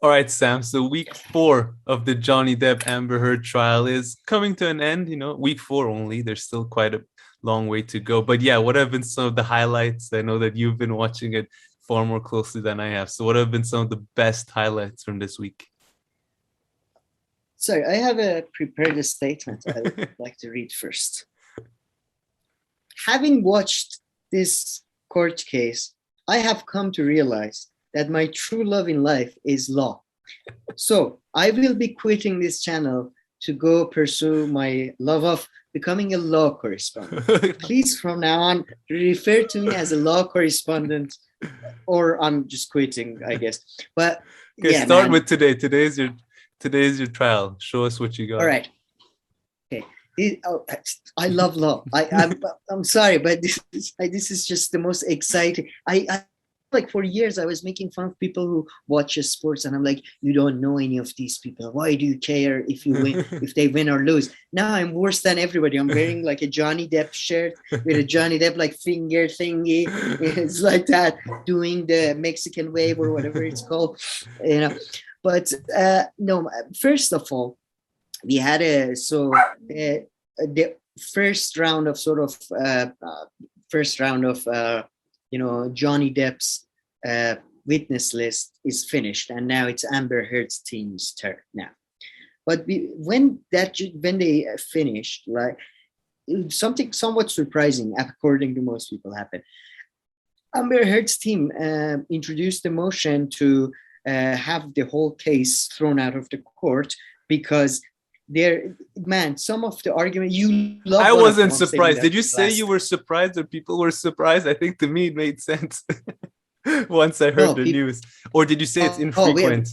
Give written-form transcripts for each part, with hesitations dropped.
All right, Sam. So week 4 of the Johnny Depp-Amber Heard trial is coming to an end. Week 4 only. There's still quite a long way to go. But yeah, what have been some of the highlights? I know that you've been watching it far more closely than I have. So what have been some of the best highlights from this week? Sorry, I have prepared a statement I would like to read first. Having watched this court case, I have come to realize that my true love in life is law. So I will be quitting this channel to go pursue my love of becoming a law correspondent. Please, from now on, refer to me as a law correspondent, or I'm just quitting, I guess. But Okay, yeah, start man. with today. Today's your trial. Show us what you got. All right. Okay. I love law. I'm sorry, but this is just the most exciting. I like for years I was making fun of people who watch sports, and I'm like, you don't know any of these people. Why do you care if you win, if they win or lose? Now I'm worse than everybody. I'm wearing like a Johnny Depp shirt with a Johnny Depp like finger thingy. It's like that, doing the Mexican wave or whatever it's called, you know. But no, first of all, we had the first round of Johnny Depp's witness list is finished, and now it's Amber Heard's team's turn now. But when they finished, like something somewhat surprising, according to most people, happened. Amber Heard's team introduced a motion to have the whole case thrown out of the court because some of the argument you love. I wasn't surprised. Did you say you were surprised or people were surprised? I think to me it made sense once I heard the news. Or did you say it's infrequent?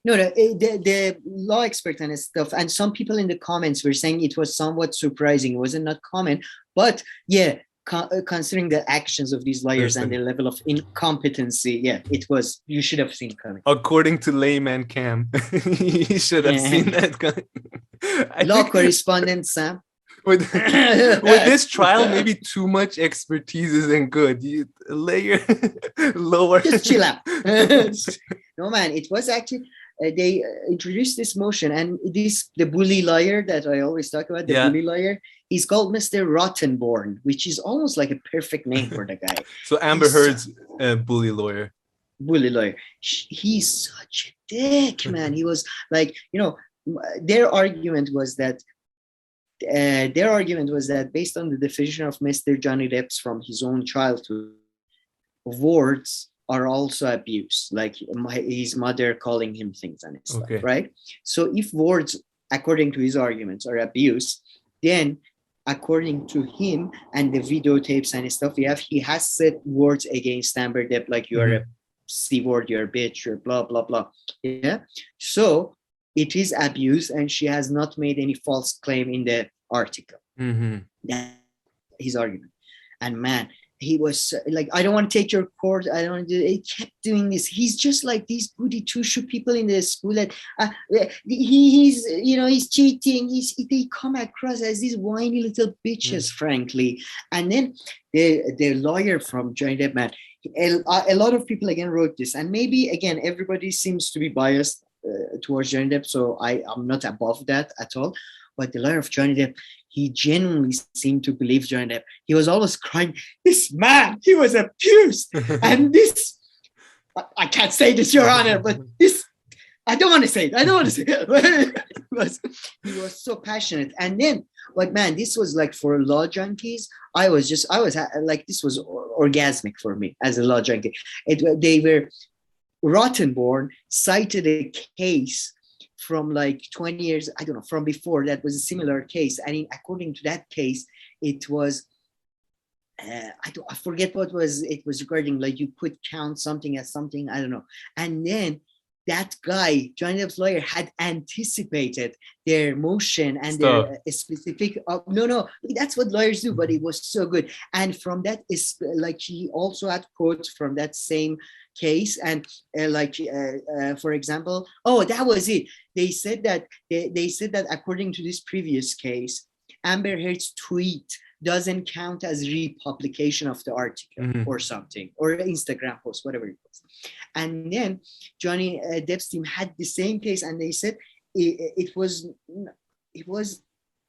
No, the law expert and stuff, and some people in the comments were saying it was somewhat surprising. It wasn't not common, but yeah, considering the actions of these lawyers and their level of incompetency, yeah, it was. You should have seen coming. According to layman Kam, you should have seen that coming. Law correspondent Sam. With this trial, maybe too much expertise isn't good. You layer lower. Just chill out. No, man, it was actually they introduced this motion, and the bully lawyer that I always talk about, the bully lawyer, he's called Mr. Rottenborn, which is almost like a perfect name for the guy. So Amber Heard's bully lawyer. Bully lawyer. He's such a dick, man. He was like, their argument was that based on the definition of Mr. Johnny Depp's from his own childhood, words are also abuse, like his mother calling him things and stuff, right? So if words, according to his arguments, are abuse, then according to him and the videotapes and stuff he has said words against Amber Depp, like you are a C word, you're a bitch, you're blah, blah, blah. Yeah. So it is abuse, and she has not made any false claim in the article. That's his argument. And man, he was like, I don't want to take your court. I don't want to do it. He kept doing this. He's just like these goody two-shoe people in the school that he's cheating. They come across as these whiny little bitches, frankly. And then the lawyer from Johnny Depp, man, a lot of people again wrote this, and maybe again everybody seems to be biased towards Johnny Depp, so I'm not above that at all. But the lawyer of Johnny Depp, he genuinely seemed to believe Johnny Depp. He was always crying, this man, he was abused. And this, I can't say this, Your Honor, but this, I don't want to say it. He was so passionate. And then, but man, this was like for law junkies. I was like, this was orgasmic for me as a law junkie. Rottenborn cited a case from like 20 years, I don't know, from before that was a similar case. And according to that case, it was, I forget what was, it was regarding like you could count something as something, I don't know. And then that guy, Johnny Depp's lawyer, had anticipated their motion and their specific, no, that's what lawyers do, but it was so good. And from that is like, he also had quotes from that same case. And for example, that was it. They said that according to this previous case, Amber Heard's tweet doesn't count as republication of the article or something, or Instagram post, whatever it was. And then Johnny Depp's team had the same case, and they said it was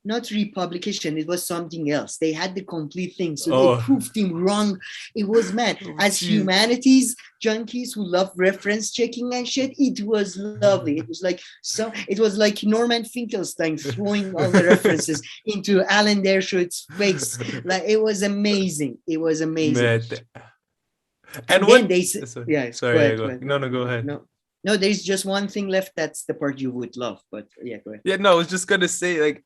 not republication, it was something else. They had the complete thing, so they proved him wrong. It was mad. As humanities junkies who love reference checking and shit, it was lovely. It was like Norman Finkelstein throwing all the references into Alan Dershowitz face. Like, it was amazing. It was amazing. And then what they said, go ahead. No, go ahead. No, there's just one thing left. That's the part you would love. But yeah, go ahead. Yeah, no, I was just gonna say,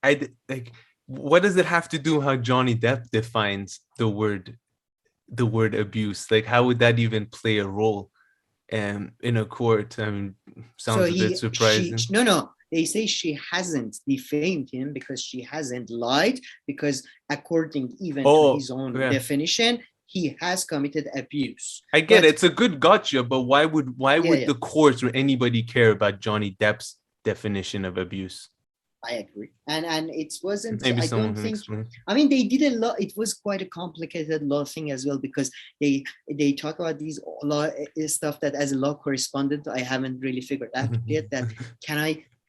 what does it have to do how Johnny Depp defines the word abuse? Like, how would that even play a role in a court? I mean, sounds a bit surprising. No. They say she hasn't defamed him because she hasn't lied, because according even to his own definition, he has committed abuse. I get it. It's a good gotcha, but why would the courts or anybody care about Johnny Depp's definition of abuse? I agree. And it wasn't, maybe I someone don't think, explain. I mean, they did a lot. It was quite a complicated law thing as well, because they talk about these law stuff that as a law correspondent, I haven't really figured out yet that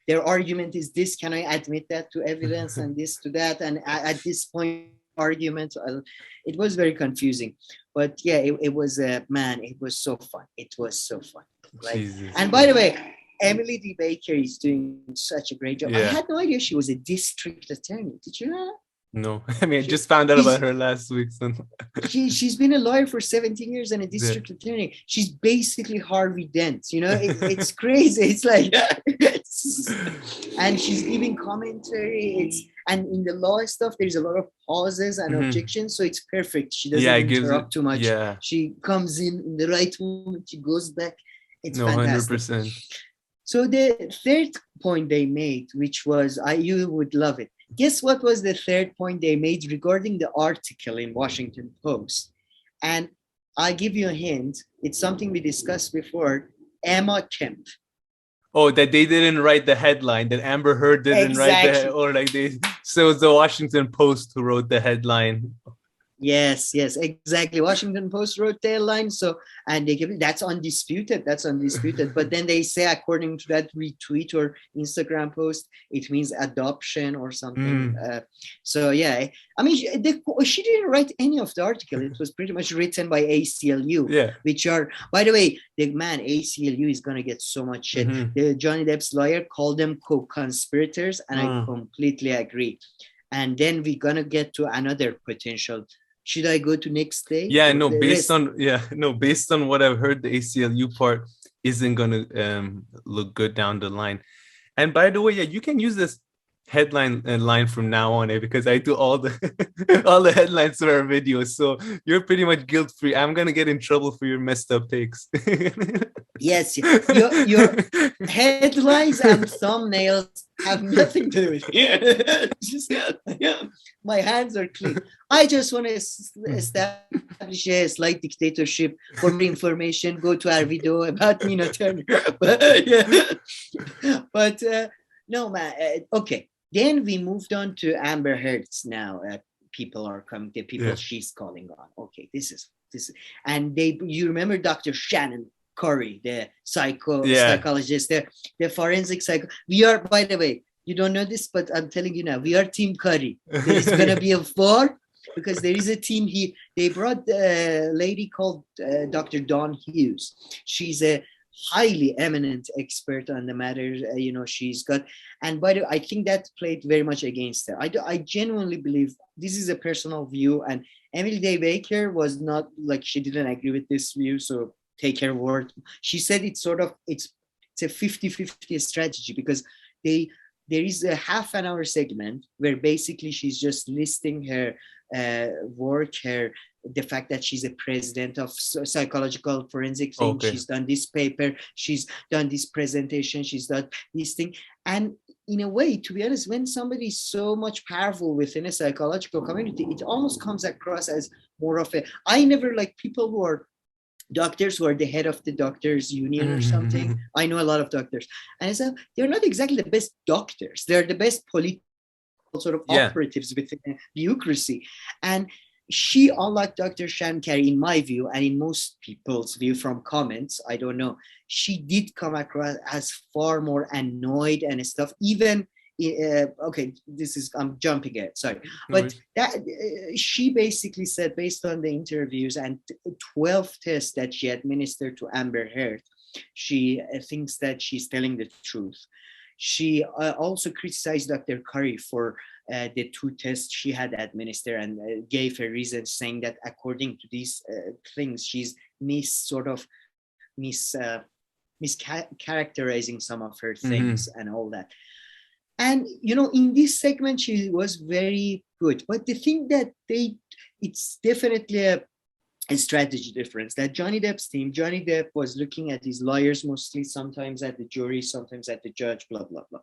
their argument is this, can I admit that to evidence and this to that? And at this point, argument, it was very confusing. But yeah, it was it was so fun. It was so fun. Right? And by the way, Emily D. Baker is doing such a great job. I had no idea she was a district attorney. Did you know that? No, I mean, I just found out about her last week. So. She's been a lawyer for 17 years and a district attorney. She's basically Harvey Dent, you know. It's crazy. It's like, and she's giving commentary. And in the law stuff, there's a lot of pauses and objections, so it's perfect. She doesn't interrupt too much. Yeah. She comes in the right moment. She goes back. It's fantastic. 100%. So the third point they made, which was, you would love it. Guess what was the third point they made regarding the article in Washington Post? And I'll give you a hint. It's something we discussed before. Emma Kemp. Oh, that they didn't write the headline, that Amber Heard didn't write so it's the Washington Post who wrote the headline. Yes, exactly. Washington Post wrote the headline, and they give it, that's undisputed. But then they say, according to that retweet or Instagram post, it means adoption or something. So yeah, I mean, she didn't write any of the article. It was pretty much written by ACLU, which are, by the way, ACLU is gonna get so much shit. The Johnny Depp's lawyer called them co-conspirators, and I completely agree. And then we're gonna get to another potential. Should I go to next day? Yeah, no, based on what I've heard, the ACLU part isn't gonna look good down the line. And by the way, you can use this headline line from now on, because I do all the all the headlines for our videos, so you're pretty much guilt-free. I'm gonna get in trouble for your messed up takes. Yes, your headlines and thumbnails have nothing to do with it. Just, my hands are clean. I just want to establish a slight dictatorship. For more information, go to our video about Nina Turner. But no, man. Okay. Then we moved on to Amber Heard's now. People are coming, the people she's calling on. Okay, this is, and you remember Dr. Shannon Curry, the psychologist, the forensic we are, by the way, you don't know this, but I'm telling you now, we are Team Curry. There is going to be a war, because there is a team here. They brought a lady called Dr. Dawn Hughes. She's a highly eminent expert on the matter. She's got, and by the way, I think that played very much against her. I genuinely believe, this is a personal view, and Emily Day Baker was not, like, she didn't agree with this view, so take her word. She said it's a 50-50 strategy, because there is a half an hour segment where basically she's just listing her work, the fact that she's a president of psychological forensic thing. Okay. She's done this paper, she's done this presentation, she's done this thing. And in a way, to be honest, when somebody is so much powerful within a psychological community, it almost comes across as more of I never like people who are doctors who are the head of the doctors union or something. I know a lot of doctors, and so they're not exactly the best doctors. They're the best political sort of operatives within bureaucracy. And she, unlike Dr. Shankar, in my view, and in most people's view from comments, I don't know, she did come across as far more annoyed and stuff. Even okay, I'm jumping ahead, sorry, but that she basically said, based on the interviews and 12 tests that she administered to Amber Heard, she thinks that she's telling the truth. She also criticized Dr. Curry for the 2 tests she had administered, and gave her reasons, saying that according to these things, she's mischaracterizing some of her things and all that. And in this segment, she was very good. But the thing that it's definitely a strategy difference, that Johnny Depp was looking at his lawyers mostly, sometimes at the jury, sometimes at the judge, blah, blah, blah.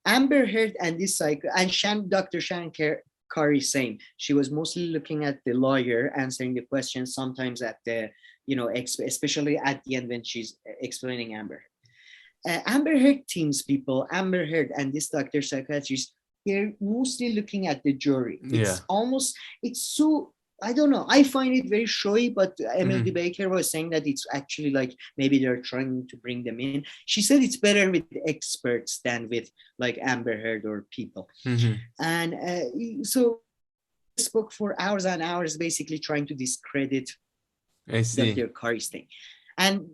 Amber Heard and this cycle, and Dr. Shankar Curry, same. She was mostly looking at the lawyer, answering the questions, sometimes at the, especially at the end when she's explaining Amber. Amber Heard teams people, Amber Heard and this Dr. Psychiatrist, they're mostly looking at the jury. It's so, I don't know. I find it very showy, but Emily Baker was saying that it's actually like maybe they're trying to bring them in. She said it's better with experts than with like Amber Heard or people. And so I spoke for hours and hours, basically trying to discredit Dr. Curry's thing. And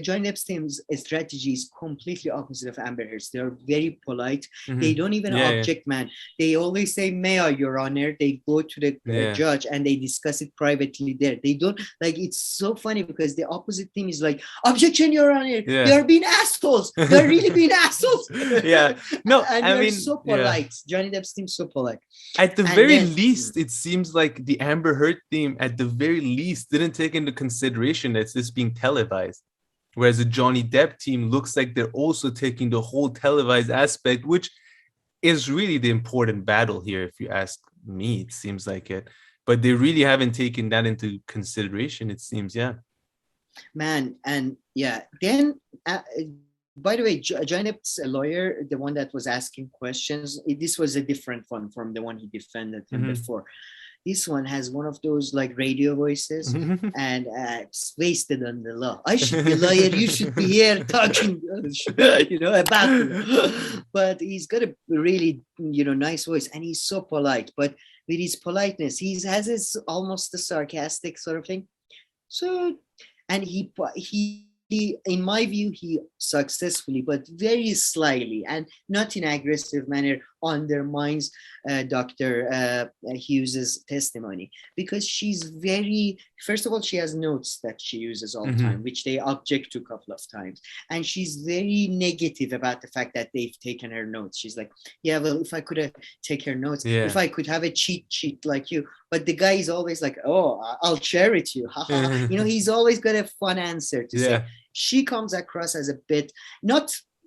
Johnny Depp's strategy is completely opposite of Amber Heard's. They're very polite. They don't even object, man. They always say, "May I, Your Honor?" They go to the judge and they discuss it privately there. They don't, like, it's so funny because the opposite team is like, "Objection, Your Honor. They're being assholes. They're really being assholes." No, and I mean, so polite. Johnny Depp's team so polite. At the very least, it seems like the Amber Heard team, at the very least, didn't take into consideration that this being televised, whereas the Johnny Depp team looks like they're also taking the whole televised aspect, which is really the important battle here, if you ask me. It seems like it, but they really haven't taken that into consideration, it seems. Man. And then by the way, Johnny Depp's lawyer, the one that was asking questions, this was a different one from the one he defended him before. This one has one of those like radio voices, and it's wasted on the law. I should be a lawyer. You should be here talking, about it. But he's got a really, nice voice, and he's so polite. But with his politeness, he has this almost a sarcastic sort of thing. So, and he, in my view, he successfully, but very slyly and not in aggressive manner, undermines Dr. Hughes's testimony, because she's very, first of all, she has notes that she uses all the time, which they object to a couple of times. And she's very negative about the fact that they've taken her notes. She's like, yeah, well, if I could take her notes, if I could have a cheat sheet like you. But the guy is always like, oh, I'll share it to you. He's always got a fun answer to say. She comes across as a bit,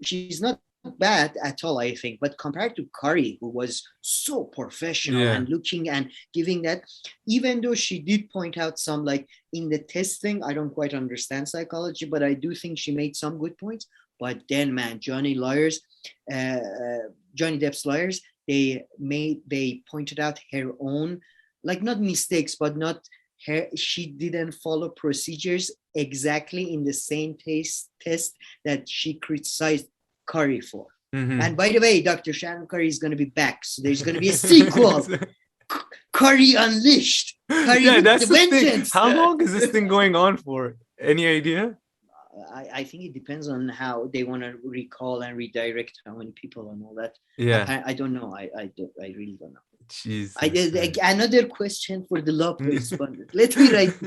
she's not bad at all, I think, but compared to Curry, who was so professional and looking and giving that, even though she did point out some, like in the testing, I don't quite understand psychology, but I do think she made some good points. But then, man, Johnny Depp's lawyers, they pointed out her own, like, not mistakes, but not her, she didn't follow procedures exactly in the same test that she criticized Curry for. And by the way, Dr. Shannon Curry is going to be back, so there's going to be a sequel. Curry Unleashed. Curry that's the Vengeance. Thing. How long is this thing going on for? Any idea? I think it depends on how they want to recall and redirect how many people and all that. I don't know. I really don't know. Jesus. Another question for the law correspondent. Let me write.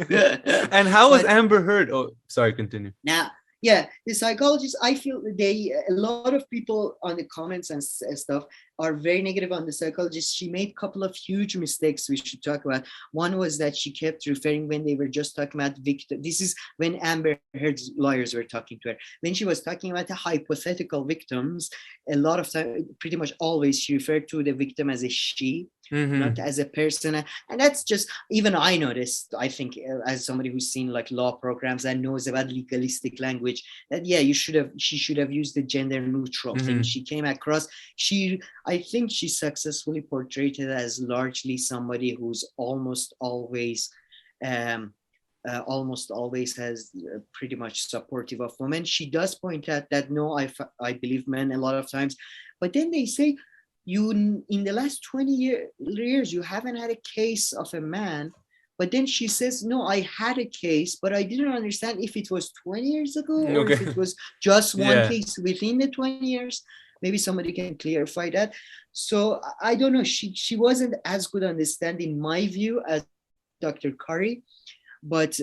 And how was Amber Heard? Oh, sorry, continue. Now, the psychologists, I feel a lot of people on the comments and stuff are very negative on the psychologist. She made a couple of huge mistakes we should talk about. One was that she kept referring, when they were just talking about victim. This is when Amber Heard's lawyers were talking to her. When she was talking about the hypothetical victims, a lot of time, pretty much always, she referred to the victim as a she, not as a person. And that's just, even I noticed, I think, as somebody who's seen like law programs and knows about legalistic language, that she should have used the gender neutral thing. She came across, I think she successfully portrayed it as largely somebody who's almost always has pretty much supportive of women. She does point out that no, I believe men a lot of times, but then they say, you in the last 20 years you haven't had a case of a man. But then she says, no, I had a case, but I didn't understand if it was 20 years ago or if it was just one case within the 20 years. Maybe somebody can clarify that. So I don't know. She wasn't as good on the stand, in my view, as Dr. Curry. But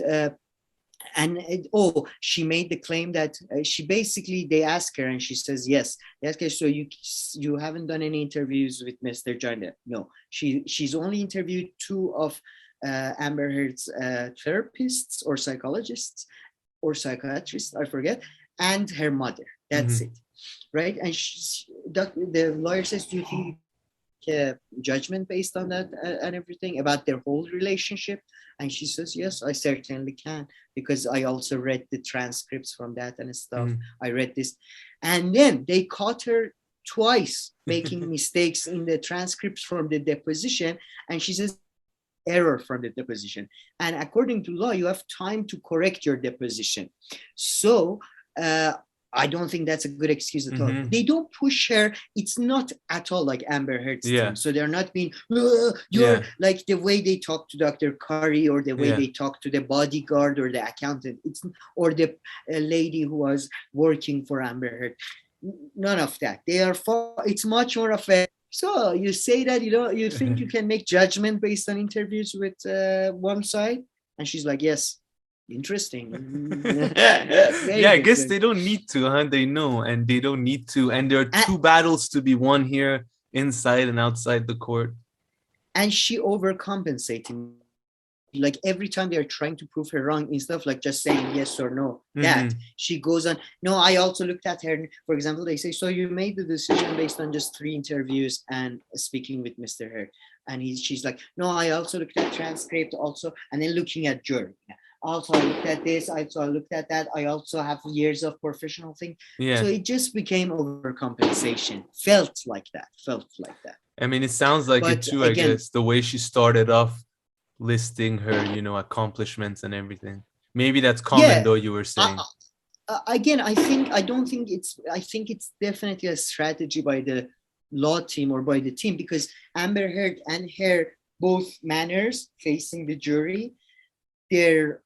she made the claim that they asked her and she says yes. They asked her, so you haven't done any interviews with Mr. Johnny Depp? No, she's only interviewed 2 of Amber Heard's therapists or psychologists or psychiatrists, I forget, and her mother. That's it, right? And the lawyer says, do you think judgment based on that and everything about their whole relationship? And she says, yes, I certainly can, because I also read the transcripts from that and stuff. I read this. And then they caught her twice making mistakes in the transcripts from the deposition. And she says, error from the deposition. And according to law, you have time to correct your deposition. So I don't think that's a good excuse at all. They don't push her. It's not at all like Amber Heard's team. So they're not being, like the way they talk to Dr. Curry or the way they talk to the bodyguard or the accountant, or the lady who was working for Amber Heard. None of that. It's much more of a, so you say that, you think you can make judgment based on interviews with one side? And she's like, yes. Interesting. I guess they don't need to, they know, and they don't need to. And there are 2 battles to be won here, inside and outside the court. And she overcompensating. Like every time they're trying to prove her wrong, instead of like just saying yes or no, that she goes on, no, I also looked at her. For example, they say, so you made the decision based on just 3 interviews and speaking with Mr. Heard. And she's like, no, I also looked at transcript also, and then looking at jury. Also, I looked at this. I looked at that. I also have years of professional thing. So it just became overcompensation. Felt like that. I mean, it sounds like it too, I guess, the way she started off listing her, accomplishments and everything. Maybe that's common, though, you were saying. I think it's definitely a strategy by the law team or by the team, because Amber Heard and her both manners facing the jury, their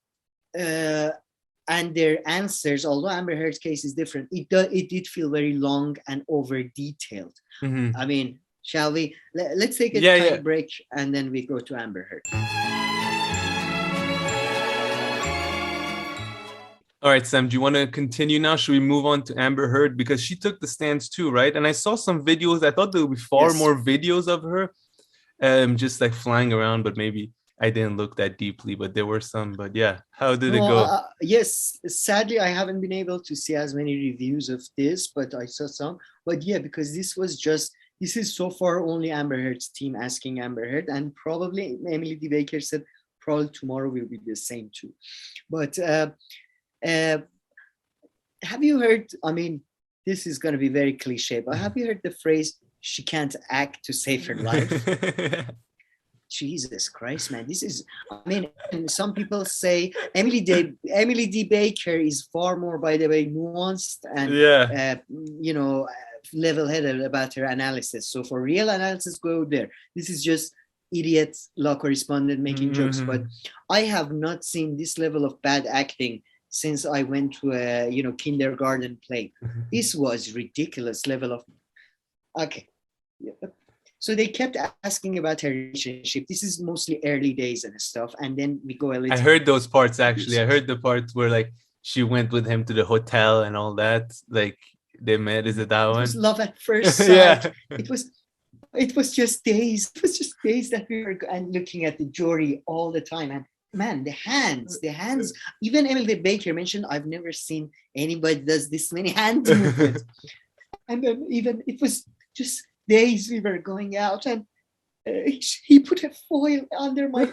answers, although Amber Heard's case is different, it did feel very long and over detailed. I mean, shall we? Let's take a time break and then we go to Amber Heard. All right, Sam, do you want to continue now? Should we move on to Amber Heard? Because she took the stands too, right? And I saw some videos. I thought there would be far more videos of her just like flying around, but maybe I didn't look that deeply, but there were some. But yeah, how did it go? Yes, sadly, I haven't been able to see as many reviews of this, but I saw some. But yeah, because this is so far only Amber Heard's team asking Amber Heard, and probably Emily D. Baker said probably tomorrow will be the same too. But have you heard, I mean, this is going to be very cliche, but have you heard the phrase, she can't act to save her life? Jesus Christ, man. This is, I mean, some people say Emily D. Baker is far more, by the way, nuanced and, level-headed about her analysis. So for real analysis, go there. This is just idiot law correspondent making jokes. But I have not seen this level of bad acting since I went to a, kindergarten play. This was ridiculous level of, okay. Yeah. So they kept asking about her relationship. This is mostly early days and stuff. And then we go a little. I heard those parts, actually. I heard the parts where like she went with him to the hotel and all that. Like they met. Is it that one? It was love at first sight. It was just days. It was just days that we were looking at the jury all the time. And man, the hands. Even Emily Baker mentioned, I've never seen anybody does this many hand movements. And then even it was just days we were going out, and he put a foil under my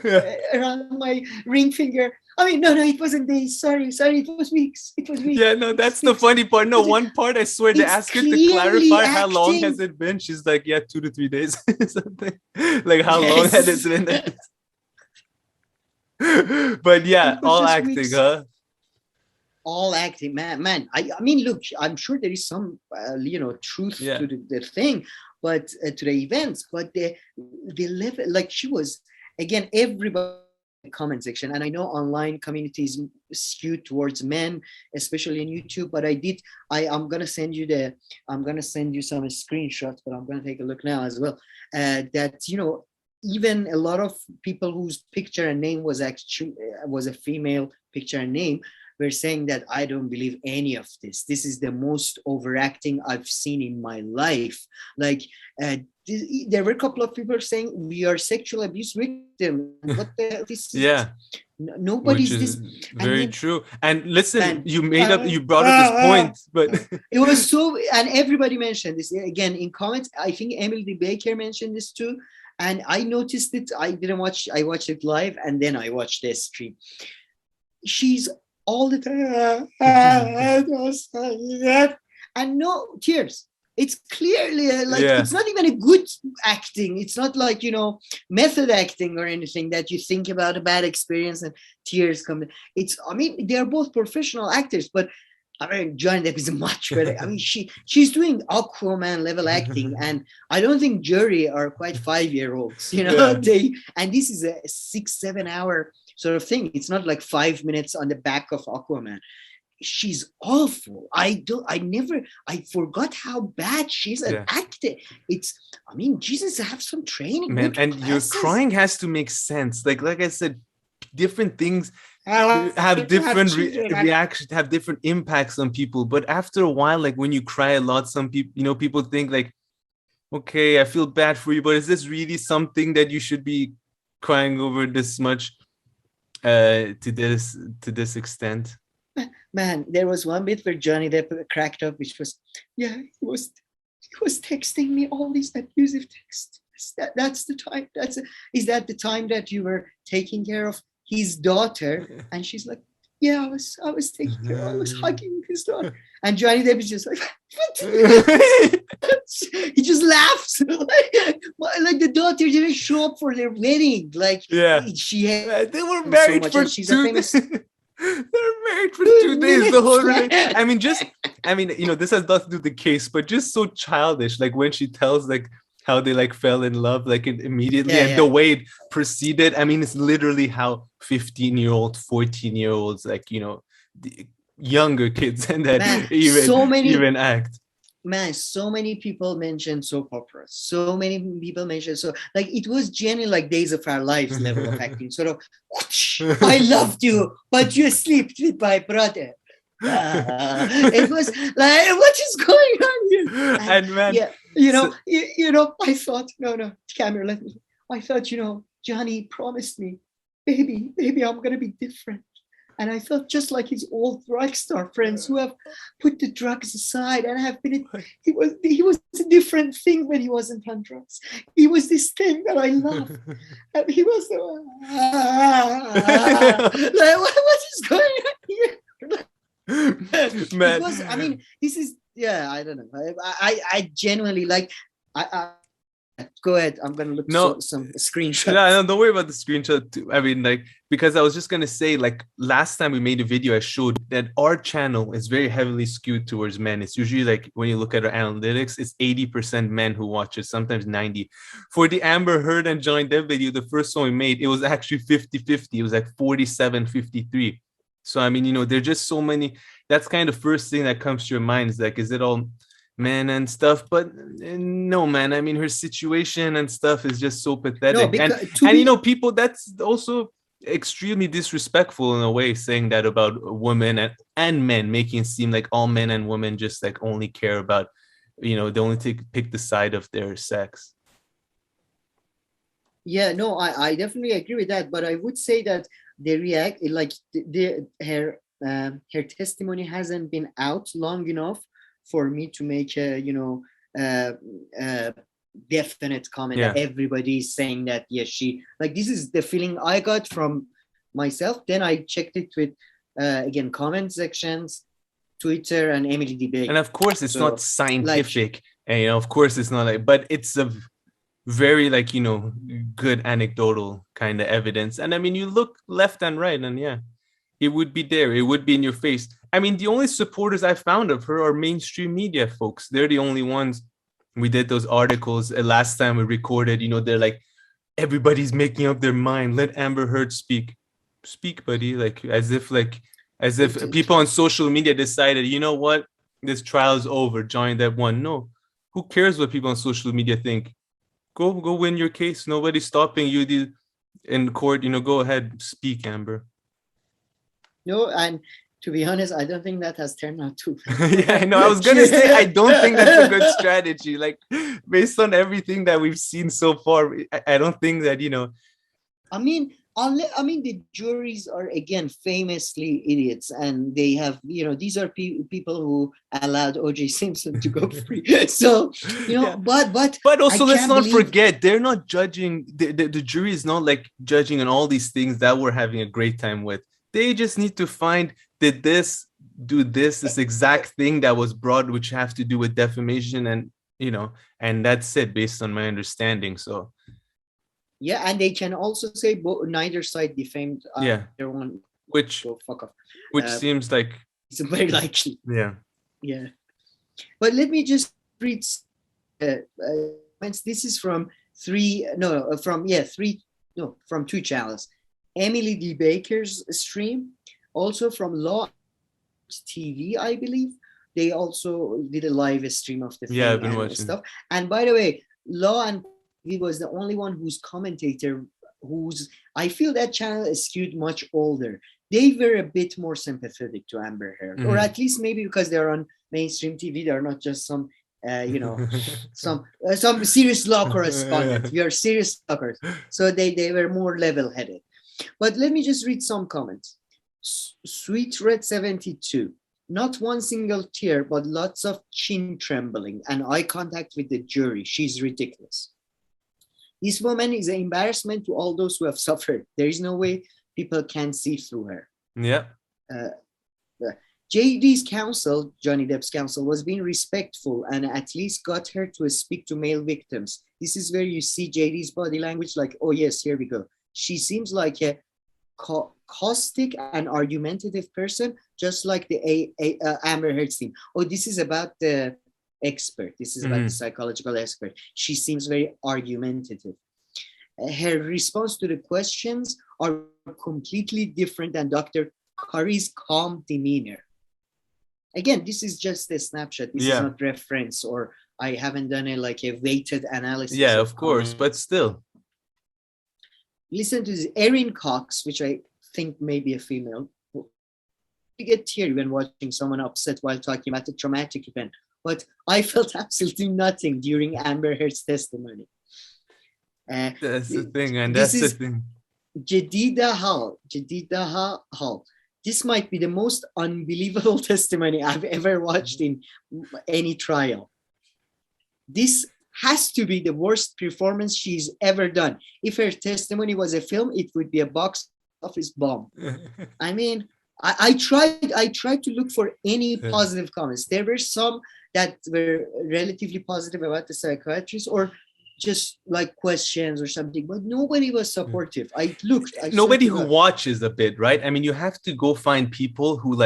around my ring finger. I mean, no, it wasn't days. Sorry, it was weeks. It was weeks. Yeah, no, that's the funny part. No, one part I swear they asked her to clarify how long has it been. She's like, yeah, 2 to 3 days, something like how long had it been? But yeah, all acting, weeks. Huh? All acting, man. I mean, look, I'm sure there is some, truth to the thing, but to the events, but the level, like she was, again, everybody in the comment section, and I know online communities skewed towards men, especially in YouTube, but I'm gonna send you some screenshots, but I'm gonna take a look now as well. That, even a lot of people whose picture and name was a female picture and name were saying that I don't believe any of this. This is the most overacting I've seen in my life. Like, there were a couple of people saying we are sexual abuse victims. What the? This is, yeah. Nobody's this. Very true. And listen, you brought up this point, but it was so, and everybody mentioned this again in comments. I think Emily Baker mentioned this too. And I noticed it. I watched it live, and then I watched this stream. She's all the time, and no tears. It's clearly it's not even a good acting. It's not like, method acting or anything that you think about a bad experience and tears come. They're both professional actors, but I mean, Johnny Depp is much better. I mean, she's doing Aquaman level acting, and I don't think jury are quite 5-year-olds, and this is a 6-7 hour sort of thing. It's not like 5 minutes on the back of Aquaman. She's awful. I forgot how bad she's an actor. Jesus, have some training. Man, and your crying has to make sense. Like I said, different things have different reactions, have different impacts on people. But after a while, like when you cry a lot, some people, people think like, okay, I feel bad for you, but is this really something that you should be crying over this much to this extent? Man, there was one bit where Johnny Depp cracked up, which was, he was texting me all these abusive texts. That's the time. Is that the time that you were taking care of his daughter? And she's like, yeah, I was taking care. I was hugging his daughter. And Johnny Depp is just like, he just laughs. Like the daughter didn't show up for their wedding. Like, they were married for she's a famous. They're married for 2 days. The whole this has nothing to do with the case, but just so childish. Like when she tells like how they like fell in love like immediately, and the way it proceeded. I mean, it's literally how 15-year-old, 14-year-olds, like the younger kids and that even act. Man, so many people mentioned soap operas. So many people mentioned it was genuinely like Days of Our Lives level of acting. Sort of, I loved you, but you slept with my brother. It was like, what is going on here? And man, I thought, no, Cameron, let me. I thought, Johnny promised me, baby, I'm gonna be different. And I felt just like his old rock star friends who have put the drugs aside and have been. He was a different thing when he wasn't on drugs. He was this thing that I loved, and he was the like, what is going on here? Man, because, this is I don't know. I genuinely like. Go ahead. I'm gonna look some screenshots. No, don't worry about the screenshot too. Because I was just gonna say, like last time we made a video, I showed that our channel is very heavily skewed towards men. It's usually like when you look at our analytics, it's 80% men who watch it, sometimes 90. For the Amber Heard and Johnny Depp video, the first one we made, it was actually 50-50. It was like 47-53. So there are just so many. That's kind of the first thing that comes to your mind is like, is it all men and stuff? But no, man, her situation and stuff is just so pathetic. People, that's also extremely disrespectful in a way, saying that about women and men, making it seem like all men and women just like only care about, they only pick the side of their sex. Yeah, no, I definitely agree with that, but I would say that they react like her testimony hasn't been out long enough for me to make a definite comment Yeah. that everybody is saying that, yes, she, like, this is the feeling I got from myself. Then I checked it with, again, comment sections, Twitter, and Emily Debate. And of course, it's So, not scientific. And, you know, of course, it's not like, but it's a very, like, you know, good anecdotal kind of evidence. And I mean, you look left and right, and yeah, it would be there. It would be in your face. I mean, the only supporters I found of her are mainstream media folks. They're the only ones. We did those articles last time we recorded. You know, they're like, everybody's making up their mind. Let Amber Heard speak. Speak, buddy. Like, as if people on social media decided, you know what, this trial is over. Johnny Depp won. No, who cares what people on social media think? Go win your case. Nobody's stopping you in court. You know, go ahead, speak, Amber. No, and to be honest, I don't think that has turned out to. Yeah, I know. I was gonna say I don't think that's a good strategy. Like, based on everything that we've seen so far, I don't think that, you know. I mean, the juries are, again, famously idiots, and they have, you know, these are people who allowed O.J. Simpson to go free. So, you know, yeah. but also, let's not forget, they're not judging. The jury is not like judging on all these things that we're having a great time with. They just need to find, did this do this exact thing that was brought, which have to do with defamation, and, you know, and that's it, based on my understanding. So. Yeah, and they can also say neither side defamed their one. Which fuck off. Which seems like it's very likely. Yeah. Yeah. But let me just read. This is from from two channels. Emily D. Baker's stream, also from Law TV, I believe. They also did a live stream of the thing. Yeah, I've been watching stuff. And by the way, Law and he was the only one whose commentator, I feel that channel is skewed much older. They were a bit more sympathetic to Amber Heard, or at least maybe because they're on mainstream TV, they're not just some, some serious law correspondent. We are serious talkers, so they were more level-headed. But let me just read some comments. Sweet Red 72. Not one single tear, but lots of chin trembling and eye contact with the jury. She's ridiculous. This woman is an embarrassment to all those who have suffered. There is no way people can see through her. Yeah. JD's counsel, Johnny Depp's counsel, was being respectful and at least got her to speak to male victims. This is where you see JD's body language, like, oh yes, here we go. She seems like a caustic and argumentative person, just like the Amber Heard team. Oh, this is about the expert. This is about the psychological expert. She seems very argumentative. Her response to the questions are completely different than Dr. Curry's calm demeanor. Again, this is just a snapshot. This is not reference, or I haven't done a weighted analysis. Yeah, of course, but still. Listen to this. Erin Cox, which I think may be a female. You get teary when watching someone upset while talking about a traumatic event. But I felt absolutely nothing during Amber Heard's testimony. That's the thing, and that's the thing. Jadida Hall. This might be the most unbelievable testimony I've ever watched in any trial. This has to be the worst performance she's ever done. If her testimony was a film, it would be a box office bomb. I mean, I tried to look for any positive comments. There were some that were relatively positive about the psychiatrist, or just like questions or something, but nobody was supportive. I looked. Nobody who watches a bit, right? I mean, you have to go find people who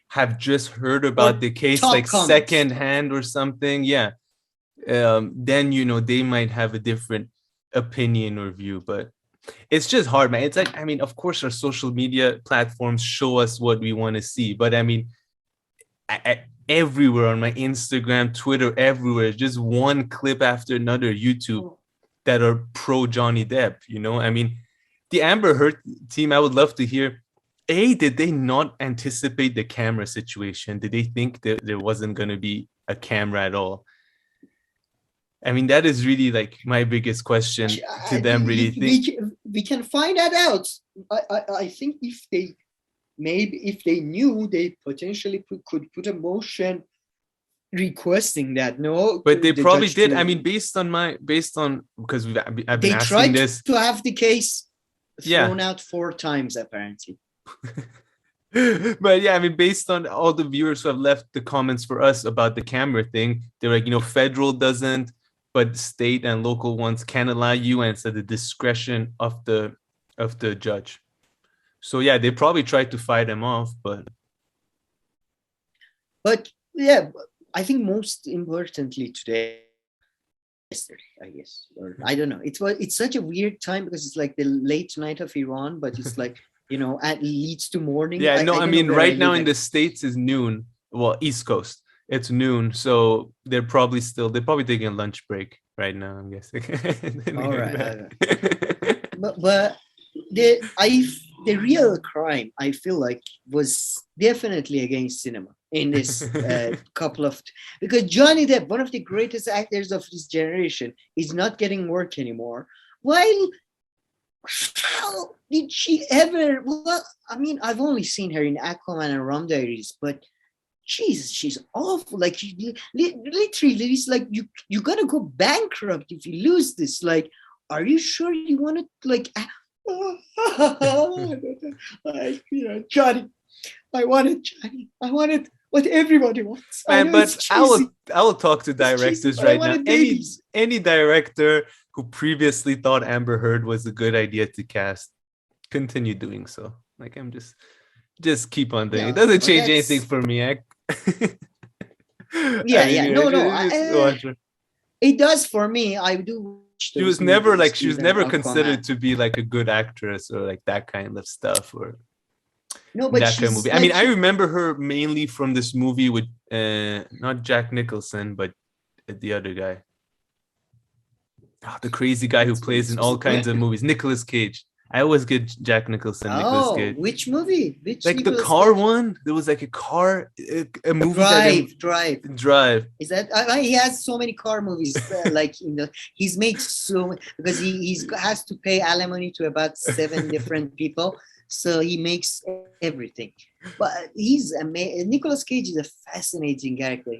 have just heard about the case secondhand or something. Yeah. Then they might have a different opinion or view, but it's just hard, man. It's like, I mean, of course our social media platforms show us what we want to see, but I mean, everywhere on my Instagram, Twitter, everywhere, just one clip after another, YouTube, that are pro Johnny Depp. I mean, the Amber Heard team, I would love to hear, did they not anticipate the camera situation? Did they think that there wasn't going to be a camera at all? I mean, that is really my biggest question to them. Really think we can find that out. I think if they knew, they potentially could put a motion requesting that. No, but they the probably judge did. to- I mean, based on because I've been they asking tried this. to have the case Yeah. thrown out 4 times, apparently. But yeah, I mean, based on all the viewers who have left the comments for us about the camera thing, they're like, federal doesn't, but state and local ones can allow you, and it's at the discretion of the judge. So yeah, they probably tried to fight him off, but yeah, I think most importantly today, yesterday, I guess, or I don't know. It's such a weird time because it's like the late night of Iran, but it's like it leads to morning. Yeah, I mean, right now in the the States is noon. Well, East Coast, it's noon, so they're probably taking a lunch break right now, I'm guessing. All right. But the real crime, I feel like, was definitely against cinema in this couple of, because Johnny Depp, one of the greatest actors of his generation, is not getting work anymore. While how did she ever? Well, I mean, I've only seen her in Aquaman and Rum Diaries, but Jesus, she's awful. Like, literally, it's like you're gonna go bankrupt if you lose this. Like, are you sure you want to like? Johnny, I wanted what everybody wants. Man, but I will talk to directors right now. Any director who previously thought Amber Heard was a good idea to cast, continue doing so. Like, I'm just keep on doing it. Doesn't change anything for me. It does for me. I do. She was never considered to be like a good actress or like that kind of stuff, or no, but that kind of movie. I mean, I remember her mainly from this movie with not Jack Nicholson, but the other guy. Oh, the crazy guy who plays in all kinds of movies, Nicolas Cage. I always get Jack Nicholson. Nicolas Cage. Which movie? Like Nicolas the car Cage? One? There was like a car, a movie. Drive. Is that? He has so many car movies. He's made so many, because he has to pay alimony to about 7 different people. So he makes everything. But he's amazing. Nicolas Cage is a fascinating character.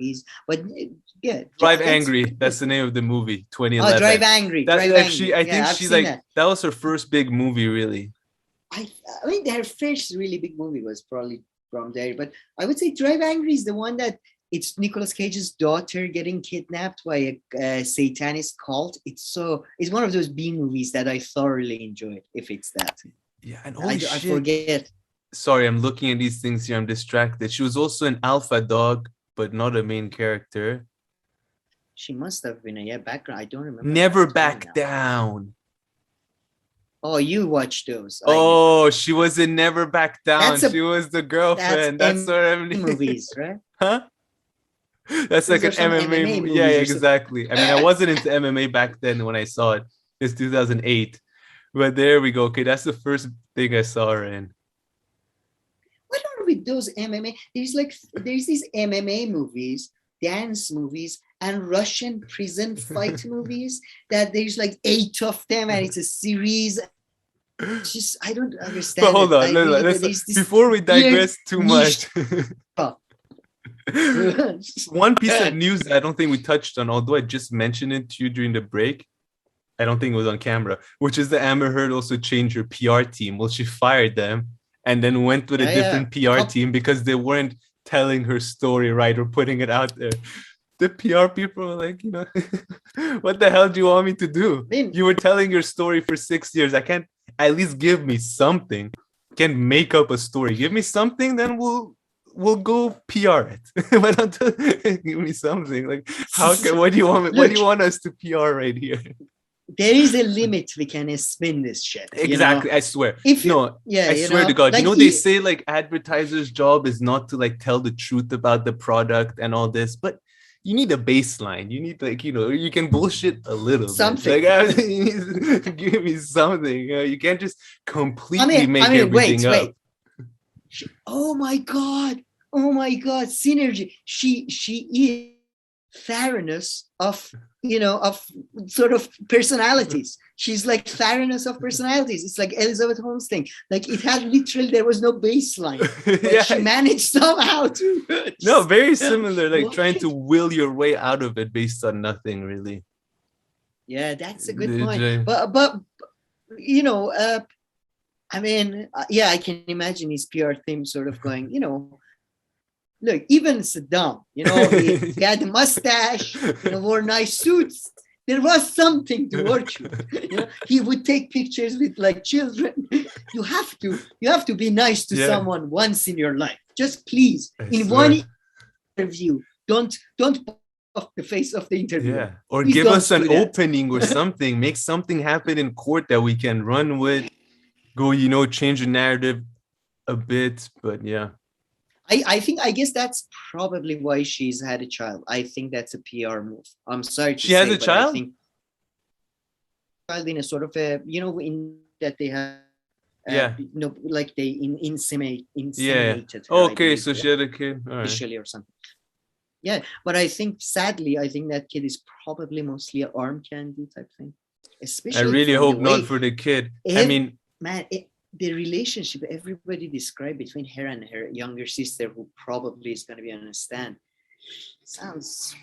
Drive Angry. That's the name of the movie. 2011. Drive Angry. I think she's like that was her first big movie, really. I mean, her first really big movie was probably from there. But I would say Drive Angry is the one that it's Nicolas Cage's daughter getting kidnapped by a satanist cult. It's one of those B movies that I thoroughly enjoyed. If it's that. Yeah, and I forget. Sorry, I'm looking at these things here. I'm distracted. She was also an alpha dog, but not a main character. She must have been a background. I don't remember. Never Back Down. Oh, you watched those. Oh, she was in Never Back Down. She was the girlfriend. That's what I mean. Movies, right? Huh? That's like an MMA movie. Yeah, exactly. I mean, I wasn't into MMA back then when I saw it. It's 2008. But there we go. Okay, that's the first thing I saw her in. What are with those MMA? There's these MMA movies, dance movies, and Russian prison fight movies that there's like 8 of them, and it's a series. Just I don't understand. But hold on, before we digress too much. One piece of news I don't think we touched on, although I just mentioned it to you during the break. I don't think it was on camera, which is that Amber Heard also changed her PR team. Well, she fired them and then went with a different PR team because they weren't telling her story right or putting it out there. The PR people were like, what the hell do you want me to do? You were telling your story for 6 years. I can't at least give me something. Can't make up a story. Give me something, then we'll go PR it. But don't give me something. Like, what do you want? What do you want us to PR right here? There is a limit we can spin this shit. Exactly, I swear. I swear to God. Like, they say like advertisers' job is not to like tell the truth about the product and all this, but you need a baseline. You need you can bullshit a little something. Like, you need to give me something. You can't just completely make everything up. Wait. Oh my God, synergy. She is Theranos of sort of personalities. She's like Theranos of personalities. It's like Elizabeth Holmes thing. Like it had literally, there was no baseline. But she managed somehow to no, very similar, like trying to will your way out of it based on nothing really. Yeah, that's a good point. But I mean, I can imagine his PR team sort of going, look, even Saddam, he had a mustache, wore nice suits. There was something to work with. He would take pictures with like children. You have to be nice to someone once in your life. Just please, one interview, don't off the face of the interview. Yeah, or please give us an opening or something. Make something happen in court that we can run with. Go, change the narrative a bit, but yeah. I guess that's probably why she's had a child. I think that's a PR move. I'm sorry to say. She has a child? I think child in a sort of a, in that they have, like they inseminated her. Okay, so she had a kid. Officially or something. Yeah, but I think, sadly, that kid is probably mostly an arm candy type thing. Especially I really hope not for the kid. The relationship everybody described between her and her younger sister, who probably is going to be on a stand, sounds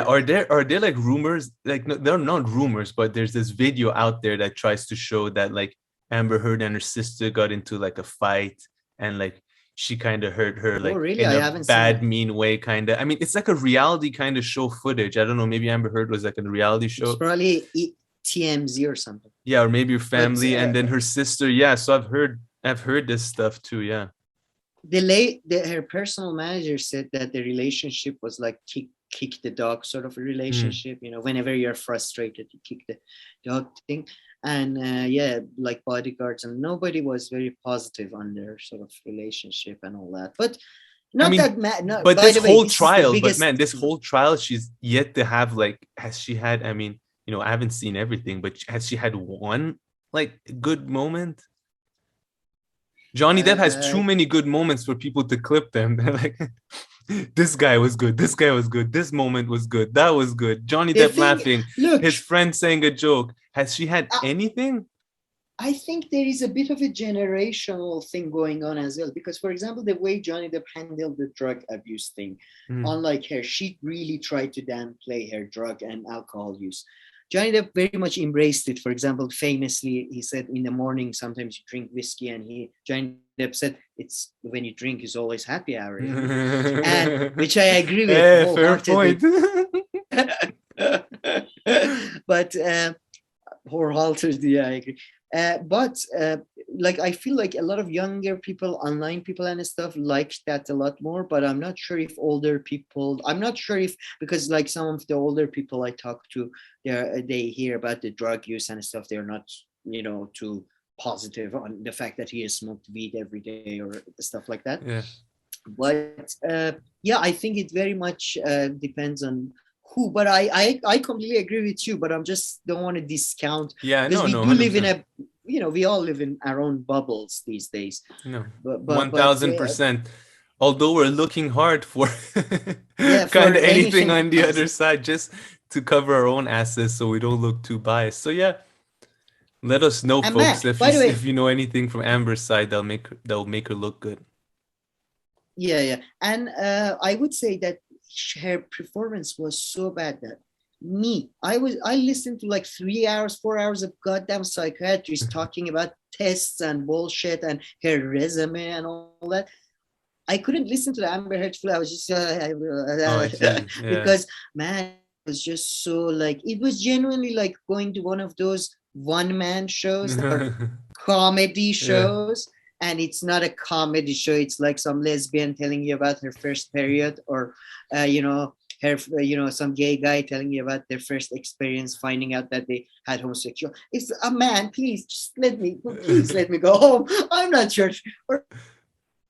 are there like rumors, like no, they're not rumors, but there's this video out there that tries to show that like Amber Heard and her sister got into like a fight and like she kind of hurt her like in a bad mean way kind of. I mean, it's like a reality kind of show footage. I don't know, maybe Amber Heard was like in a reality show. It's probably TMZ or something. Yeah, or maybe your family, and then her sister. Yeah, so I've heard this stuff too. Yeah. Her personal manager said that the relationship was like kick the dog sort of a relationship. Whenever you're frustrated, you kick the dog thing. And like bodyguards, and nobody was very positive on their sort of relationship and all that. But but this whole trial, this whole trial, she's yet to have like, has she had? I mean, I haven't seen everything, but has she had one like good moment? Johnny Depp has too many good moments for people to clip them. They're like, this guy was good. This guy was good. This moment was good. That was good. Johnny Depp laughing. Look, his friend saying a joke. Has she had anything? I think there is a bit of a generational thing going on as well. Because, for example, the way Johnny Depp handled the drug abuse thing, unlike her, she really tried to downplay her drug and alcohol use. Johnny Depp very much embraced it. For example, famously, he said in the morning, sometimes you drink whiskey, and Johnny Depp said, it's when you drink is always happy hour. And which I agree with. Fair point. But wholeheartedly, I agree. But I feel like a lot of younger people, online people and stuff, like that a lot more. But I'm not sure if older people, because like some of the older people I talk to, they hear about the drug use and stuff. They're not, too positive on the fact that he has smoked weed every day or stuff like that. Yeah. But I think it very much depends on who. But I completely agree with you. But I'm just don't want to discount. Yeah, because we do 100%. live in a, we all live in our own bubbles these days. No, 1000%. Although we're looking hard for kind of anything on the other side, just to cover our own asses, so we don't look too biased. So yeah. Let us know, and folks, Matt, if you know anything from Amber's side, that'll make her look good. Yeah. And I would say that her performance was so bad that I listened to like 3 hours, 4 hours of goddamn psychiatrists talking about tests and bullshit and her resume and all that. I couldn't listen to the Amber Heard. I was just because man, it was just so like, it was genuinely like going to one of those one-man shows or comedy shows, and it's not a comedy show. It's like some lesbian telling you about her first period, or some gay guy telling you about their first experience finding out that they had homosexual. It's a man, please let me go home. I'm not sure.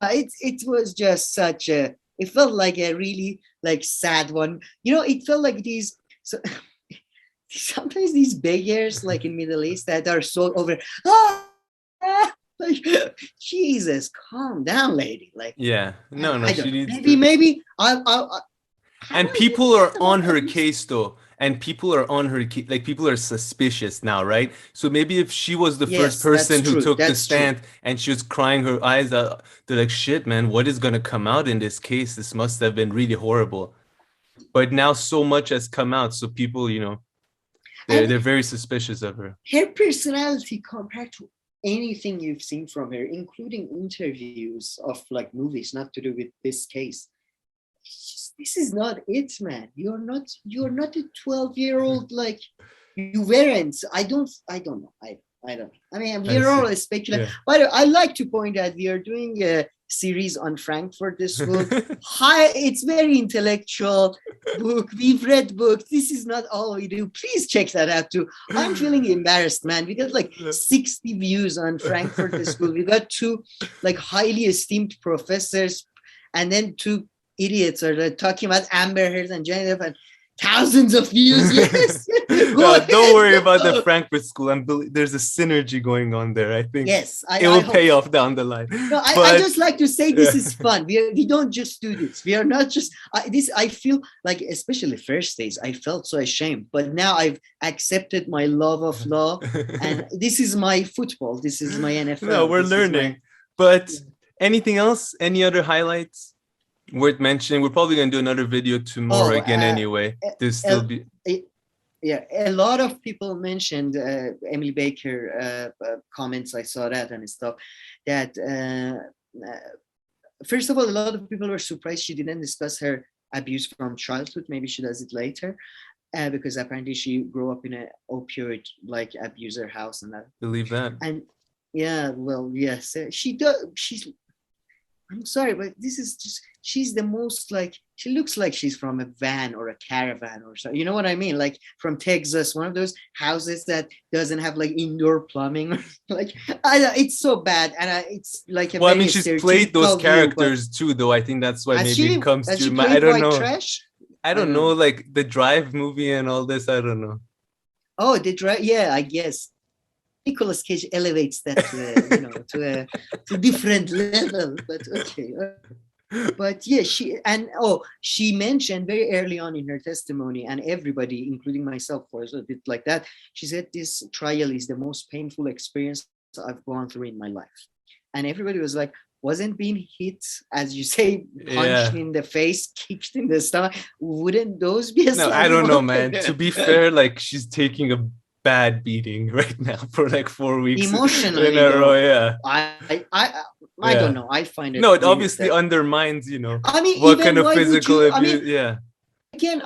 It was just such a, it felt like a really like sad one. It felt like these sometimes these beggars like in Middle East that are so over, like, Jesus, calm down, lady. Like, yeah, no, maybe And people are on her case though. And people are on her, like people are suspicious now, right? So maybe if she was the first person who took the stand and she was crying her eyes out, they're like, shit, man, what is going to come out in this case? This must have been really horrible. But now so much has come out. So people, you know, they're very suspicious of her. Her personality compared to anything you've seen from her, including interviews of like movies, not to do with this case. This is not it, man. You're not a 12-year-old like you weren't. I don't know. I don't. I mean, we're all speculating. Yeah. But I like to point out we are doing a series on Frankfurt School. It's very intellectual book. We've read books. This is not all we do. Please check that out too. I'm feeling embarrassed, man. We got like 60 views on Frankfurt School. We got 2 like highly esteemed professors, and then 2 idiots are talking about Amber Heard and Johnny Depp, and thousands of views. Yes. Don't worry about the Frankfurt School. There's a synergy going on there. I think it will pay off down the line. No, I just like to say this is fun. We don't just do this. We are not just I feel like, especially first days, I felt so ashamed. But now I've accepted my love of law, and this is my football. This is my NFL. No, we're learning. But anything else? Any other highlights worth mentioning? We're probably going to do another video tomorrow anyway. A lot of people mentioned Emily Baker comments. I saw that and stuff. That first of all, a lot of people were surprised she didn't discuss her abuse from childhood. Maybe she does it later, because apparently she grew up in an opioid like abuser house and that. Believe that. And yes, she does. I'm sorry, but this is just, she's the most like, she looks like she's from a van or a caravan or something. You know what I mean? Like from Texas, one of those houses that doesn't have like indoor plumbing. Like, it's so bad. And it's like, I mean, she's played those characters too, though. I think that's why maybe it comes to my, I don't know. Trash? I don't know, like the Drive movie and all this. I don't know. Oh, the Drive. Yeah, I guess. Nicolas Cage elevates that to a different level, but okay. But yeah, she mentioned very early on in her testimony, and everybody, including myself, was a bit like that. She said this trial is the most painful experience I've gone through in my life, and everybody was like, wasn't being hit, as you say, punched in the face, kicked in the stomach, wouldn't those be a I don't know, man. To be fair, like she's taking a bad beating right now for like 4 weeks emotionally in a row. Yeah, I don't know. I find it. No, it obviously undermines, I mean, what kind of physical abuse. Again,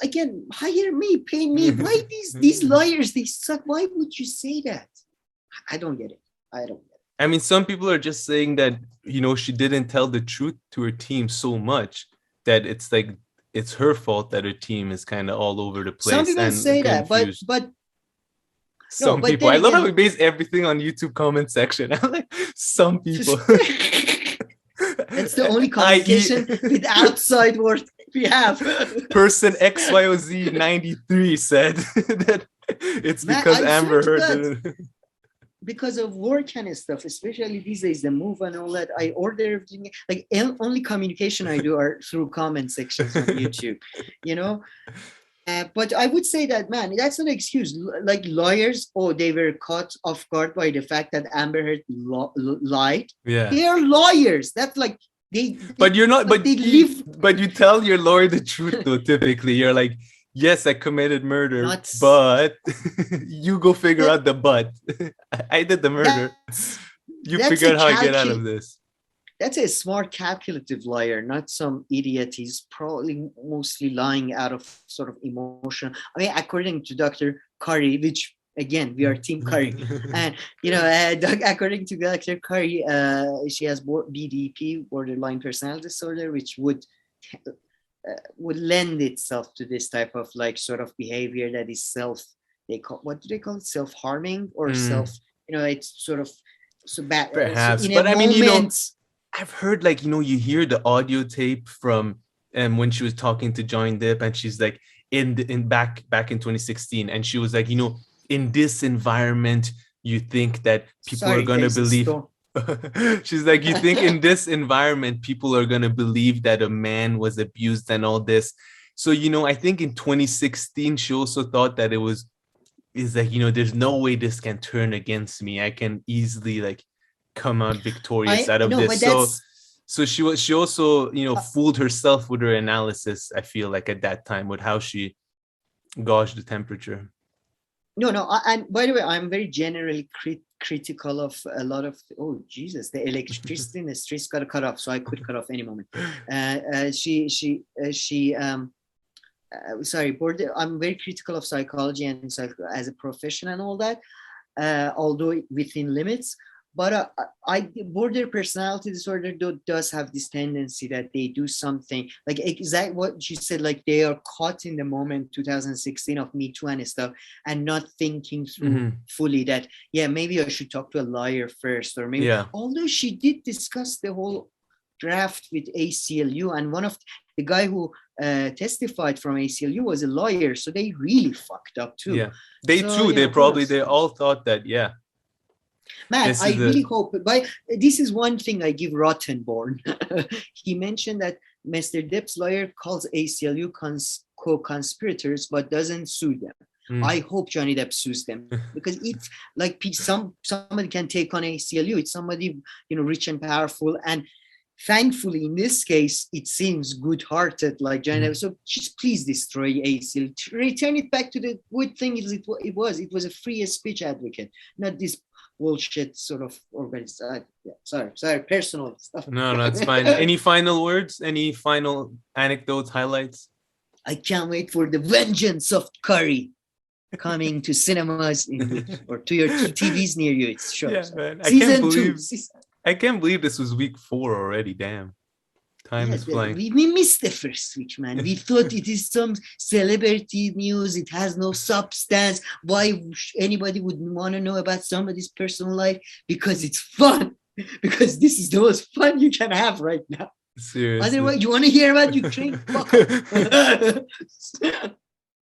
again, hire me, pay me. Why these lawyers? They suck. Why would you say that? I don't get it. I mean, some people are just saying that she didn't tell the truth to her team so much that it's like, it's her fault that her team is kind of all over the place. Some people say that, but some people. I love how we base everything on YouTube comment section. I'm like, some people. That's the only conversation with outside world we have. Person XYOZ 93 said that it's because Amber Heard. Because of work and stuff, especially these days, the move and all that, I order everything. Like only communication I do are through comment sections on YouTube, But I would say that, man, that's an excuse. Like lawyers, they were caught off guard by the fact that Amber Heard lied. Yeah, they are lawyers. That's like But you're not. But you tell your lawyer the truth though. Typically, you're like, yes, I committed murder, but you go figure out the but. I did the murder. You figure out how I get out of this. That's a smart, calculative lawyer, not some idiot. He's probably mostly lying out of sort of emotion. I mean, according to Dr. Curry, which again, we are Team Curry, and according to Dr. Curry, she has BDP, borderline personality disorder, which would lend itself to this type of like sort of behavior that is what do they call it, self-harming or it's sort of so bad. Perhaps, but I mean, I've heard like you hear the audio tape from when she was talking to Johnny Depp, and she's like back in 2016, and she was like, in this enviorment, you think that people are gonna believe. She's like, you think in this environment, people are going to believe that a man was abused and all this. So, I think in 2016, she also thought that is like, there's no way this can turn against me. I can easily like come out victorious out of this. So she also, fooled herself with her analysis, I feel like at that time, with how she gauged the temperature. No, and by the way, I'm very generally critical of a lot of, oh Jesus, the electricity in the streets got to cut off, so I could cut off any moment. I'm very critical of psychology and as a profession and all that, although within limits. But border personality disorder does have this tendency that they do something like exactly what you said, like they are caught in the moment 2016 of Me Too and stuff, and not thinking through fully that, maybe I should talk to a lawyer first, or maybe, although she did discuss the whole draft with ACLU, and one of the guy who testified from ACLU was a lawyer, so they really fucked up too. Yeah, they all thought that, Man, I really hope. But this is one thing I give Rottenborn. He mentioned that Mr. Depp's lawyer calls ACLU co-conspirators, but doesn't sue them. I hope Johnny Depp sues them, because it's like somebody can take on ACLU. It's somebody rich and powerful, and thankfully in this case it seems good-hearted like Johnny Depp. So just please destroy ACLU. Return it back to the good thing it was. It was a free speech advocate, not this bullshit sort of organized. Sorry, personal stuff. No, it's fine. Any final words? Any final anecdotes, highlights? I can't wait for the vengeance of Curry coming to cinemas or to your TVs near you. It's shows. Yeah, man. I can't believe this was week 4 already. Damn. Time is flying. We missed the first week, man. We thought it is some celebrity news. It has no substance. Why anybody would want to know about somebody's personal life? Because it's fun. Because this is the most fun you can have right now. Seriously. Otherwise, you want to hear about Ukraine? Fuck off.